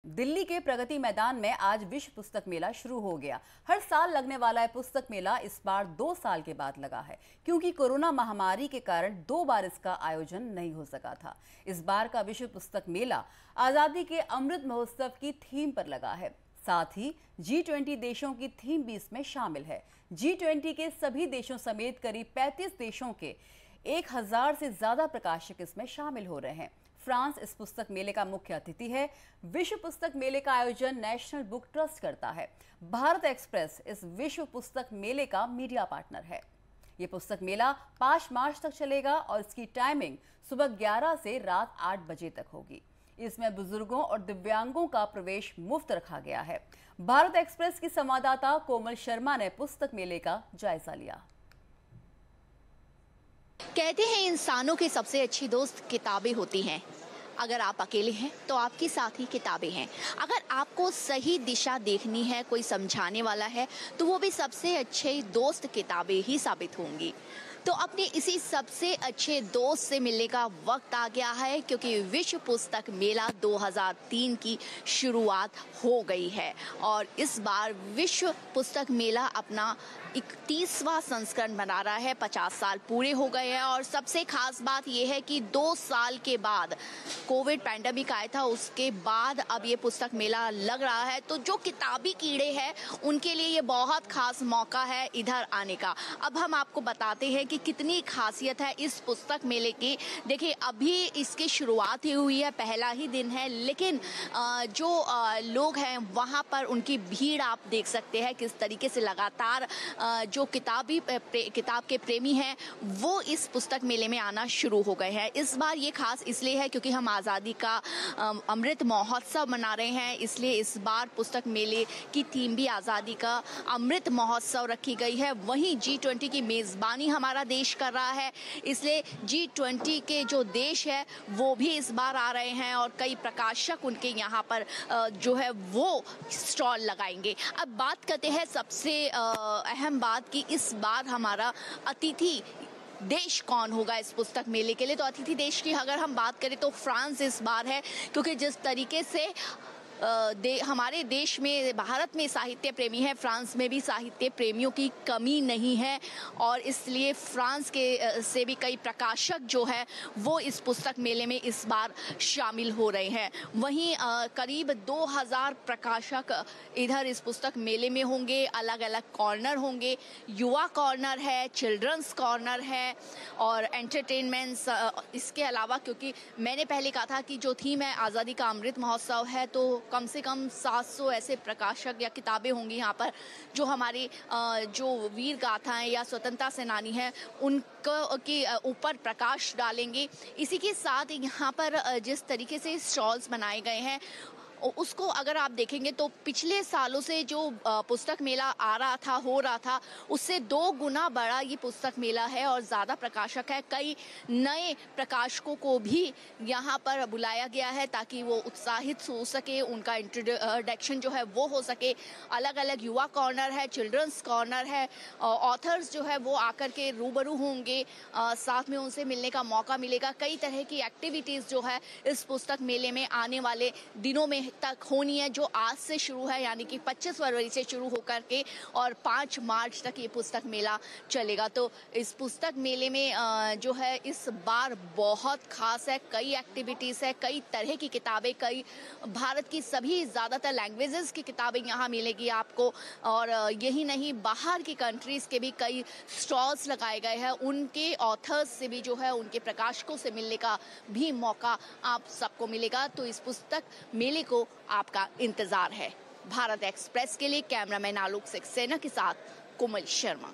दिल्ली के प्रगति मैदान में आज विश्व पुस्तक मेला शुरू हो गया। हर साल लगने वाला है पुस्तक मेला इस बार 2 साल के बाद लगा है, क्योंकि कोरोना महामारी के कारण 2 बार इसका आयोजन नहीं हो सका था। इस बार का विश्व पुस्तक मेला आजादी के अमृत महोत्सव की थीम पर लगा है। साथ ही G20 देशों की थीम भी इसमें शामिल है। G20 के सभी देशों समेत करीब 35 देशों के 1000 से ज्यादा प्रकाशक इसमें शामिल हो रहे हैं। फ्रांस इस पुस्तक मेले का मुख्य अतिथि है। विश्व पुस्तक मेले का आयोजन नेशनल बुक ट्रस्ट करता है। भारत एक्सप्रेस इस विश्व पुस्तक मेले का मीडिया पार्टनर है। ये पुस्तक मेला 5 मार्च तक चलेगा और इसकी टाइमिंग सुबह 11 से रात 8 बजे तक होगी। इसमें बुजुर्गों और दिव्यांगों का प्रवेश मुफ्त रखा गया है। भारत एक्सप्रेस की संवाददाता कोमल शर्मा ने पुस्तक मेले का जायजा लिया। कहते हैं इंसानों की सबसे अच्छी दोस्त किताबें होती हैं। अगर आप अकेले हैं तो आपके साथ ही किताबें हैं। अगर आपको सही दिशा देखनी है, कोई समझाने वाला है, तो वो भी सबसे अच्छे दोस्त किताबें ही साबित होंगी। तो अपने इसी सबसे अच्छे दोस्त से मिलने का वक्त आ गया है, क्योंकि विश्व पुस्तक मेला 2003 की शुरुआत हो गई है और इस बार विश्व पुस्तक मेला अपना 31वां संस्करण मना रहा है। 50 साल पूरे हो गए हैं और सबसे खास बात यह है कि 2 साल के बाद कोविड पैंडेमिक आया था, उसके बाद अब ये पुस्तक मेला लग रहा है। तो जो किताबी कीड़े हैं उनके लिए ये बहुत खास मौका है इधर आने का। अब हम आपको बताते हैं कि कितनी खासियत है इस पुस्तक मेले की। देखिए, अभी इसकी शुरुआत ही हुई है, पहला ही दिन है, लेकिन जो लोग हैं वहाँ पर उनकी भीड़ आप देख सकते हैं किस तरीके से लगातार जो किताब के प्रेमी हैं वो इस पुस्तक मेले में आना शुरू हो गए हैं। इस बार ये खास इसलिए है क्योंकि हम आज़ादी का अमृत महोत्सव मना रहे हैं, इसलिए इस बार पुस्तक मेले की थीम भी आज़ादी का अमृत महोत्सव रखी गई है। वहीं G20 की मेज़बानी हमारा देश कर रहा है, इसलिए G20 के जो देश है वो भी इस बार आ रहे हैं और कई प्रकाशक उनके यहाँ पर जो है वो स्टॉल लगाएंगे। अब बात करते हैं सबसे अहम बात की इस बार हमारा अतिथि देश कौन होगा इस पुस्तक मेले के लिए। तो अतिथि देश की अगर हम बात करें तो फ्रांस इस बार है, क्योंकि जिस तरीके से हमारे देश में, भारत में साहित्य प्रेमी है, फ्रांस में भी साहित्य प्रेमियों की कमी नहीं है और इसलिए फ्रांस के से भी कई प्रकाशक जो है वो इस पुस्तक मेले में इस बार शामिल हो रहे हैं। वहीं करीब 2000 प्रकाशक इधर इस पुस्तक मेले में होंगे। अलग अलग कॉर्नर होंगे, युवा कॉर्नर है, चिल्ड्रंस कॉर्नर है और एंटरटेनमेंट्स। इसके अलावा, क्योंकि मैंने पहले कहा था कि जो थीम है आज़ादी का अमृत महोत्सव है, तो कम से कम 700 ऐसे प्रकाशक या किताबें होंगी यहाँ पर जो हमारी जो वीर गाथाएं या स्वतंत्रता सेनानी हैं उनको के ऊपर प्रकाश डालेंगे। इसी के साथ यहाँ पर जिस तरीके से स्टॉल्स बनाए गए हैं उसको अगर आप देखेंगे तो पिछले सालों से जो पुस्तक मेला हो रहा था उससे 2 गुना बड़ा ये पुस्तक मेला है और ज़्यादा प्रकाशक है। कई नए प्रकाशकों को भी यहाँ पर बुलाया गया है ताकि वो उत्साहित हो सके, उनका इंट्रोडक्शन जो है वो हो सके। अलग अलग युवा कॉर्नर है, चिल्ड्रंस कॉर्नर है, ऑथर्स जो है वो आकर के रूबरू होंगे, साथ में उनसे मिलने का मौका मिलेगा। कई तरह की एक्टिविटीज़ जो है इस पुस्तक मेले में आने वाले दिनों में तक होनी है, जो आज से शुरू है, यानी कि 25 फरवरी से शुरू होकर के और 5 मार्च तक ये पुस्तक मेला चलेगा। तो इस पुस्तक मेले में जो है इस बार बहुत खास है, कई एक्टिविटीज़ है, कई तरह की किताबें, कई भारत की सभी ज़्यादातर लैंग्वेजेस की किताबें यहाँ मिलेगी आपको। और यही नहीं, बाहर की कंट्रीज़ के भी कई स्टॉल्स लगाए गए हैं, उनके ऑथर्स से भी जो है, उनके प्रकाशकों से मिलने का भी मौका आप सबको मिलेगा। तो इस पुस्तक मेले को आपका इंतजार है। भारत एक्सप्रेस के लिए कैमरामैन आलोक सक्सेना के साथ कोमल शर्मा।